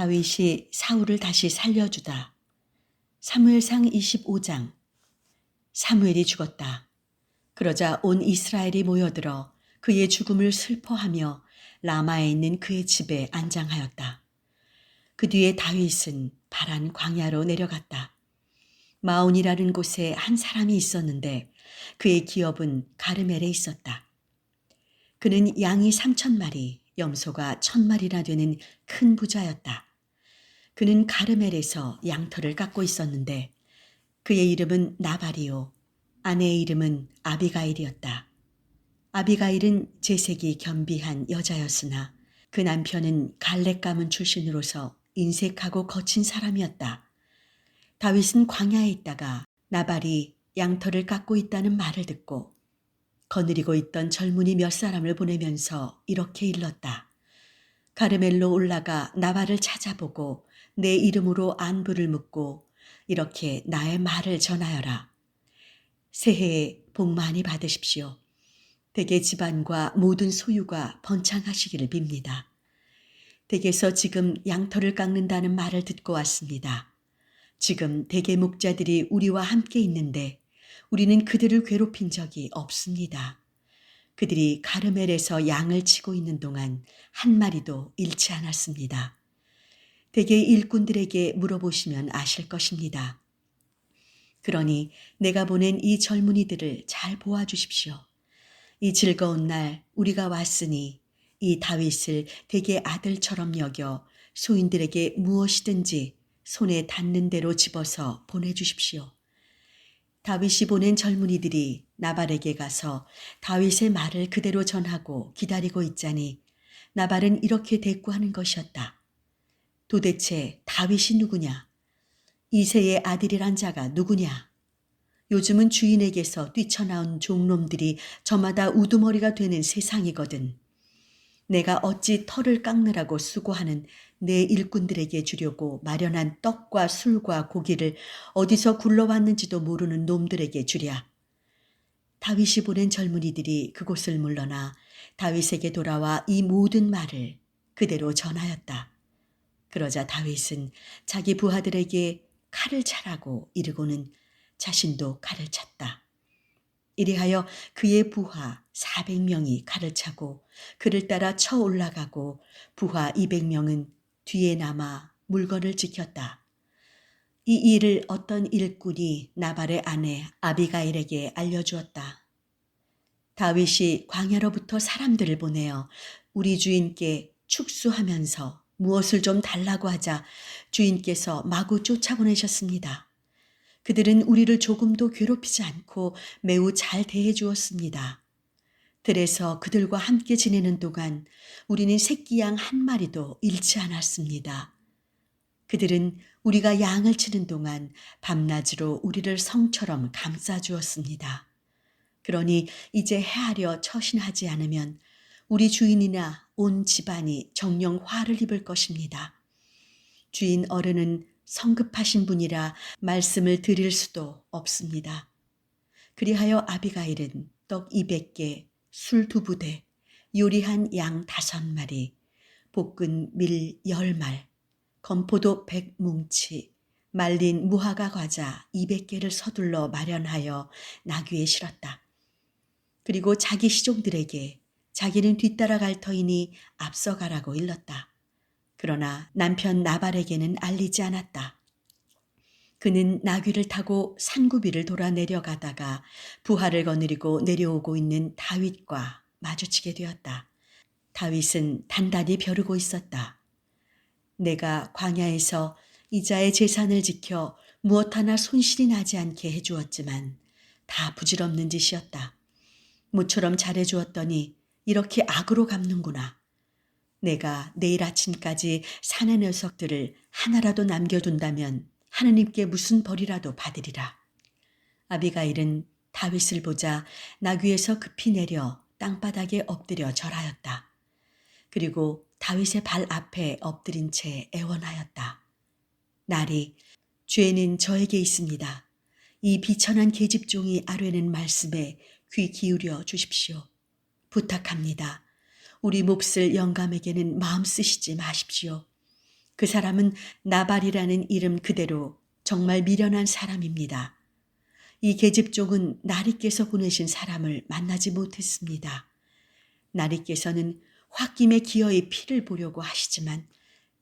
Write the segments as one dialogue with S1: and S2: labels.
S1: 다윗이 사울을 다시 살려주다. 사무엘상 25장. 사무엘이 죽었다. 그러자 온 이스라엘이 모여들어 그의 죽음을 슬퍼하며 라마에 있는 그의 집에 안장하였다. 그 뒤에 다윗은 바란 광야로 내려갔다. 마온이라는 곳에 한 사람이 있었는데 그의 기업은 가르멜에 있었다. 그는 양이 3,000마리, 염소가 1,000마리나 되는 큰 부자였다. 그는 가르멜에서 양털을 깎고 있었는데 그의 이름은 나발이요 아내의 이름은 아비가일이었다. 아비가일은 재색이 겸비한 여자였으나 그 남편은 갈렙 가문 출신으로서 인색하고 거친 사람이었다. 다윗은 광야에 있다가 나발이 양털을 깎고 있다는 말을 듣고 거느리고 있던 젊은이 몇 사람을 보내면서 이렇게 일렀다. 가르멜로 올라가 나발을 찾아보고 내 이름으로 안부를 묻고 이렇게 나의 말을 전하여라. 새해에 복 많이 받으십시오. 댁의 집안과 모든 소유가 번창하시기를 빕니다. 댁에서 지금 양털을 깎는다는 말을 듣고 왔습니다. 지금 댁의 목자들이 우리와 함께 있는데 우리는 그들을 괴롭힌 적이 없습니다. 그들이 가르멜에서 양을 치고 있는 동안 한 마리도 잃지 않았습니다. 댁의 일꾼들에게 물어보시면 아실 것입니다. 그러니 내가 보낸 이 젊은이들을 잘 보아주십시오. 이 즐거운 날 우리가 왔으니 이 다윗을 댁의 아들처럼 여겨 소인들에게 무엇이든지 손에 닿는 대로 집어서 보내주십시오. 다윗이 보낸 젊은이들이 나발에게 가서 다윗의 말을 그대로 전하고 기다리고 있자니 나발은 이렇게 대꾸하는 것이었다. 도대체 다윗이 누구냐? 이새의 아들이란 자가 누구냐? 요즘은 주인에게서 뛰쳐나온 종놈들이 저마다 우두머리가 되는 세상이거든. 내가 어찌 털을 깎느라고 수고하는 내 일꾼들에게 주려고 마련한 떡과 술과 고기를 어디서 굴러왔는지도 모르는 놈들에게 주랴. 다윗이 보낸 젊은이들이 그곳을 물러나 다윗에게 돌아와 이 모든 말을 그대로 전하였다. 그러자 다윗은 자기 부하들에게 칼을 차라고 이르고는 자신도 칼을 찼다. 이리하여 그의 부하 400명이 칼을 차고 그를 따라 쳐 올라가고 부하 200명은 뒤에 남아 물건을 지켰다. 이 일을 어떤 일꾼이 나발의 아내 아비가일에게 알려주었다. 다윗이 광야로부터 사람들을 보내어 우리 주인께 축수하면서 무엇을 좀 달라고 하자 주인께서 마구 쫓아보내셨습니다. 그들은 우리를 조금도 괴롭히지 않고 매우 잘 대해 주었습니다. 들에서 그들과 함께 지내는 동안 우리는 새끼 양 한 마리도 잃지 않았습니다. 그들은 우리가 양을 치는 동안 밤낮으로 우리를 성처럼 감싸 주었습니다. 그러니 이제 헤아려 처신하지 않으면 우리 주인이나 온 집안이 정령 화를 입을 것입니다. 주인 어른은 성급하신 분이라 말씀을 드릴 수도 없습니다. 그리하여 아비가일은 떡 200개, 술 2부대, 요리한 양 5마리, 볶은 밀 10말, 건포도 100뭉치, 말린 무화과 과자 200개를 서둘러 마련하여 나귀에 실었다. 그리고 자기 시종들에게 자기는 뒤따라갈 터이니 앞서가라고 일렀다. 그러나 남편 나발에게는 알리지 않았다. 그는 나귀를 타고 산구비를 돌아 내려가다가 부하를 거느리고 내려오고 있는 다윗과 마주치게 되었다. 다윗은 단단히 벼르고 있었다. 내가 광야에서 이자의 재산을 지켜 무엇 하나 손실이 나지 않게 해주었지만 다 부질없는 짓이었다. 모처럼 잘해주었더니 이렇게 악으로 갚는구나. 내가 내일 아침까지 사내 녀석들을 하나라도 남겨둔다면 하느님께 무슨 벌이라도 받으리라. 아비가일은 다윗을 보자 나귀에서 급히 내려 땅바닥에 엎드려 절하였다. 그리고 다윗의 발 앞에 엎드린 채 애원하였다. 나리, 죄는 저에게 있습니다. 이 비천한 계집종이 아뢰는 말씀에 귀 기울여 주십시오. 부탁합니다. 우리 몹쓸 영감에게는 마음 쓰시지 마십시오. 그 사람은 나발이라는 이름 그대로 정말 미련한 사람입니다. 이 계집종은 나리께서 보내신 사람을 만나지 못했습니다. 나리께서는 홧김에 기어이 피를 보려고 하시지만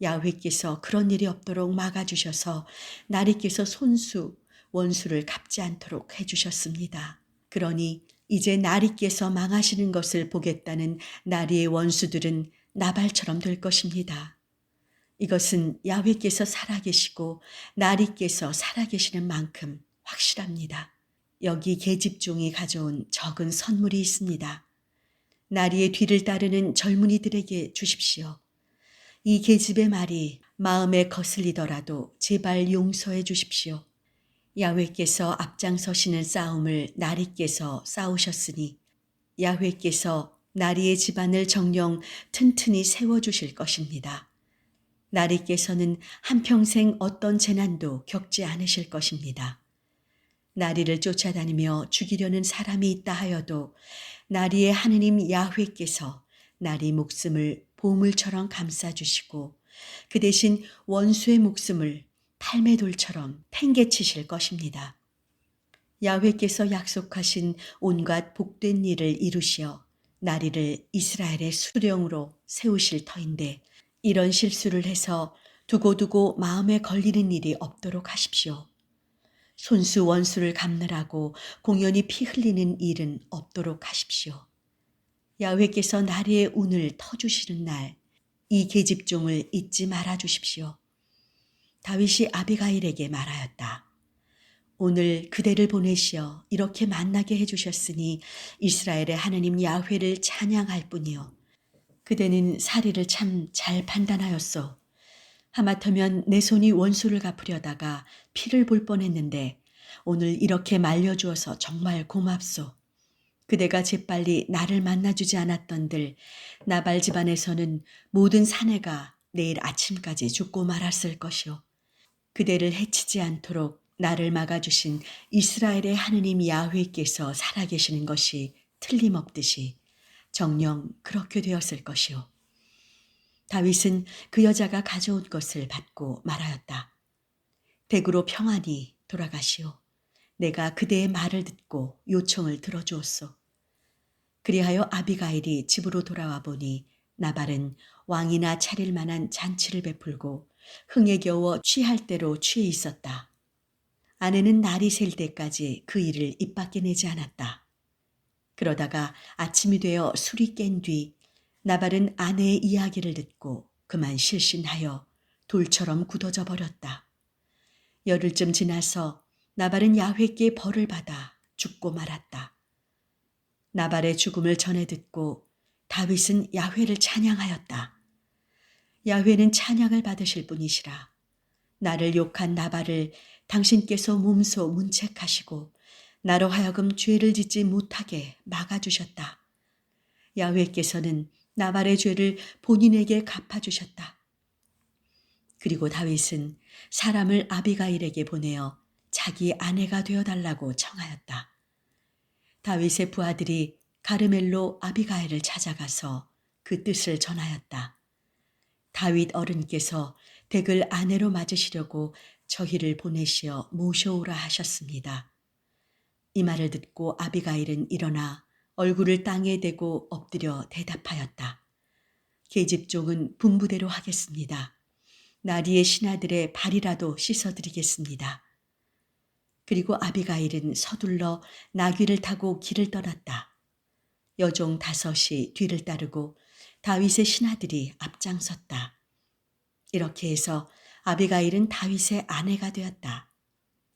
S1: 야훼께서 그런 일이 없도록 막아주셔서 나리께서 손수 원수를 갚지 않도록 해주셨습니다. 그러니 이제 나리께서 망하시는 것을 보겠다는 나리의 원수들은 나발처럼 될 것입니다. 이것은 야훼께서 살아계시고 나리께서 살아계시는 만큼 확실합니다. 여기 계집종이 가져온 적은 선물이 있습니다. 나리의 뒤를 따르는 젊은이들에게 주십시오. 이 계집의 말이 마음에 거슬리더라도 제발 용서해 주십시오. 야훼께서 앞장서시는 싸움을 나리께서 싸우셨으니 야훼께서 나리의 집안을 정령 튼튼히 세워주실 것입니다. 나리께서는 한평생 어떤 재난도 겪지 않으실 것입니다. 나리를 쫓아다니며 죽이려는 사람이 있다 하여도 나리의 하느님 야훼께서 나리 목숨을 보물처럼 감싸주시고 그 대신 원수의 목숨을 팔매돌처럼 팽개치실 것입니다. 야훼께서 약속하신 온갖 복된 일을 이루시어 나리를 이스라엘의 수령으로 세우실 터인데 이런 실수를 해서 두고두고 마음에 걸리는 일이 없도록 하십시오. 손수 원수를 갚느라고 공연히 피 흘리는 일은 없도록 하십시오. 야훼께서 나리의 운을 터주시는 날 이 계집종을 잊지 말아 주십시오. 다윗이 아비가일에게 말하였다. 오늘 그대를 보내시어 이렇게 만나게 해주셨으니 이스라엘의 하느님 야훼를 찬양할 뿐이요. 그대는 사리를 참 잘 판단하였소. 하마터면 내 손이 원수를 갚으려다가 피를 볼 뻔했는데 오늘 이렇게 말려주어서 정말 고맙소. 그대가 재빨리 나를 만나주지 않았던들 나발 집안에서는 모든 사내가 내일 아침까지 죽고 말았을 것이오. 그대를 해치지 않도록 나를 막아주신 이스라엘의 하느님 야훼께서 살아계시는 것이 틀림없듯이 정녕 그렇게 되었을 것이오. 다윗은 그 여자가 가져온 것을 받고 말하였다. 댁으로 평안히 돌아가시오. 내가 그대의 말을 듣고 요청을 들어주었소. 그리하여 아비가일이 집으로 돌아와 보니 나발은 왕이나 차릴 만한 잔치를 베풀고 흥에 겨워 취할 대로 취해 있었다. 아내는 날이 셀 때까지 그 일을 입 밖에 내지 않았다. 그러다가 아침이 되어 술이 깬 뒤 나발은 아내의 이야기를 듣고 그만 실신하여 돌처럼 굳어져 버렸다. 열흘쯤 지나서 나발은 야훼께 벌을 받아 죽고 말았다. 나발의 죽음을 전해 듣고 다윗은 야훼를 찬양하였다. 야훼는 찬양을 받으실 분이시라. 나를 욕한 나발을 당신께서 몸소 문책하시고 나로 하여금 죄를 짓지 못하게 막아주셨다. 야훼께서는 나발의 죄를 본인에게 갚아주셨다. 그리고 다윗은 사람을 아비가일에게 보내어 자기 아내가 되어달라고 청하였다. 다윗의 부하들이 가르멜로 아비가일을 찾아가서 그 뜻을 전하였다. 다윗 어른께서 댁을 아내로 맞으시려고 저희를 보내시어 모셔오라 하셨습니다. 이 말을 듣고 아비가일은 일어나 얼굴을 땅에 대고 엎드려 대답하였다. 계집종은 분부대로 하겠습니다. 나리의 신하들의 발이라도 씻어드리겠습니다. 그리고 아비가일은 서둘러 나귀를 타고 길을 떠났다. 여종 5이 뒤를 따르고 다윗의 신하들이 앞장섰다. 이렇게 해서 아비가일은 다윗의 아내가 되었다.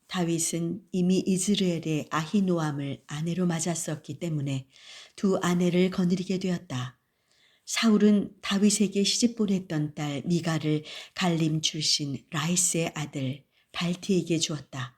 S1: 다윗은 이미 이즈르엘의 아히노암을 아내로 맞았었기 때문에 두 아내를 거느리게 되었다. 사울은 다윗에게 시집 보냈던 딸 미가를 갈림 출신 라이스의 아들 발티에게 주었다.